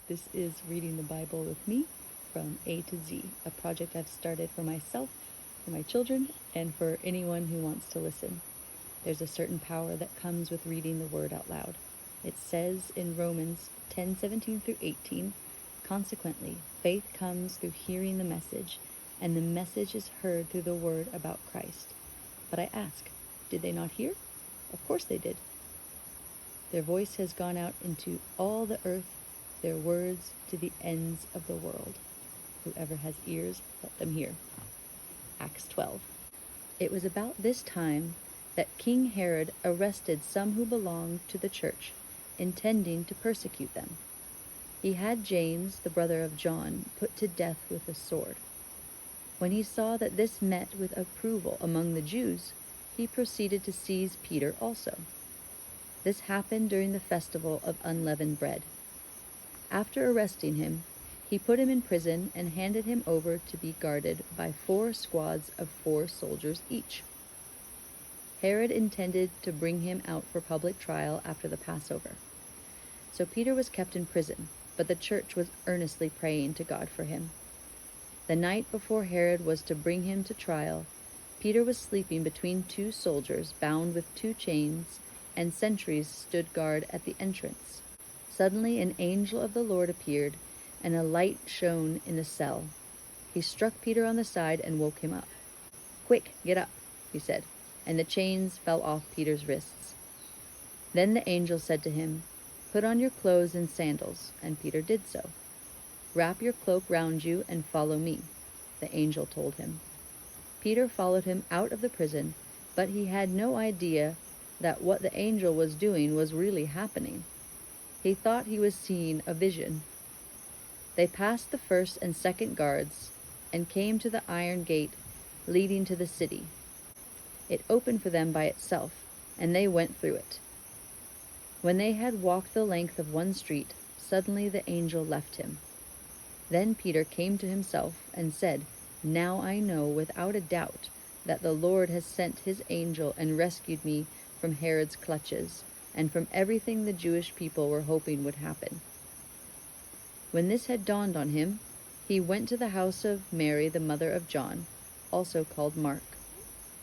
This is Reading the Bible with me from A to Z, a project I've started for myself, for my children, and for anyone who wants to listen. There's a certain power that comes with reading the Word out loud. It says in Romans 10:17 through 18, "Consequently, faith comes through hearing the message, and the message is heard through the word about Christ. But I ask, did they not hear? Of course they did. Their voice has gone out into all the earth, their words to the ends of the world. Whoever has ears, let them hear." Acts 12. It was about this time that King Herod arrested some who belonged to the church, intending to persecute them. He had James, the brother of John, put to death with a sword. When he saw that this met with approval among the Jews, he proceeded to seize Peter also. This happened during the festival of unleavened bread. After arresting him, he put him in prison and handed him over to be guarded by 4 squads of 4 soldiers each. Herod intended to bring him out for public trial after the Passover. So Peter was kept in prison, but the church was earnestly praying to God for him. The night before Herod was to bring him to trial, Peter was sleeping between 2 soldiers bound with 2 chains, and sentries stood guard at the entrance. Suddenly an angel of the Lord appeared, and a light shone in the cell. He struck Peter on the side and woke him up. "Quick, get up," he said, and the chains fell off Peter's wrists. Then the angel said to him, "Put on your clothes and sandals," and Peter did so. "Wrap your cloak round you and follow me," the angel told him. Peter followed him out of the prison, but he had no idea that what the angel was doing was really happening. He thought he was seeing a vision. They passed the first and second guards and came to the iron gate leading to the city. It opened for them by itself, and they went through it. When they had walked the length of one street, suddenly the angel left him. Then Peter came to himself and said, "Now I know without a doubt that the Lord has sent his angel and rescued me from Herod's clutches, and from everything the Jewish people were hoping would happen." When this had dawned on him, he went to the house of Mary, the mother of John, also called Mark,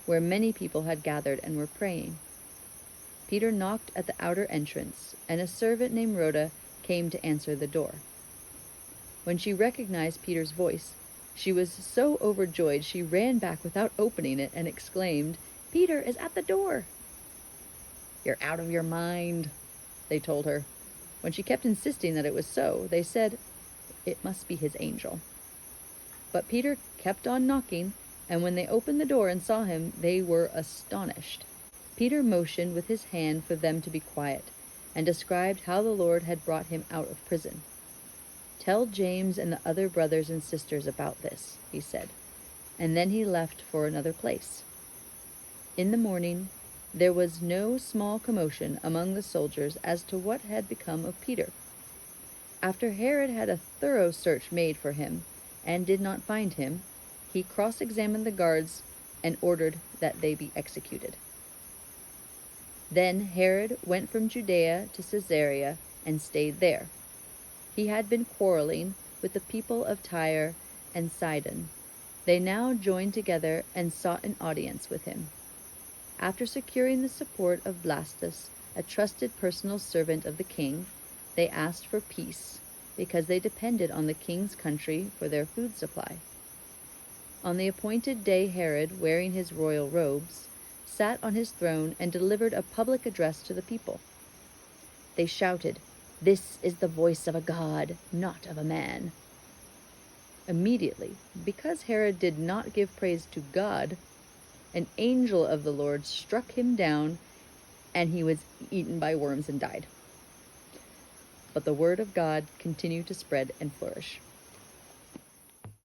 where many people had gathered and were praying. Peter knocked at the outer entrance, and a servant named Rhoda came to answer the door. When she recognized Peter's voice, she was so overjoyed she ran back without opening it and exclaimed, "Peter is at the door!" "You're out of your mind," they told her. When she kept insisting that it was so, they said, "It must be his angel." But Peter kept on knocking, and when they opened the door and saw him, they were astonished. Peter motioned with his hand for them to be quiet, and described how the Lord had brought him out of prison. "Tell James and the other brothers and sisters about this," he said, and then he left for another place. In the morning, there was no small commotion among the soldiers as to what had become of Peter. After Herod had a thorough search made for him and did not find him, he cross-examined the guards and ordered that they be executed. Then Herod went from Judea to Caesarea and stayed there. He had been quarreling with the people of Tyre and Sidon. They now joined together and sought an audience with him. After securing the support of Blastus, a trusted personal servant of the king, they asked for peace, because they depended on the king's country for their food supply. On the appointed day, Herod, wearing his royal robes, sat on his throne and delivered a public address to the people. They shouted, "This is the voice of a god, not of a man." Immediately, because Herod did not give praise to God, an angel of the Lord struck him down, and he was eaten by worms and died. But the word of God continued to spread and flourish.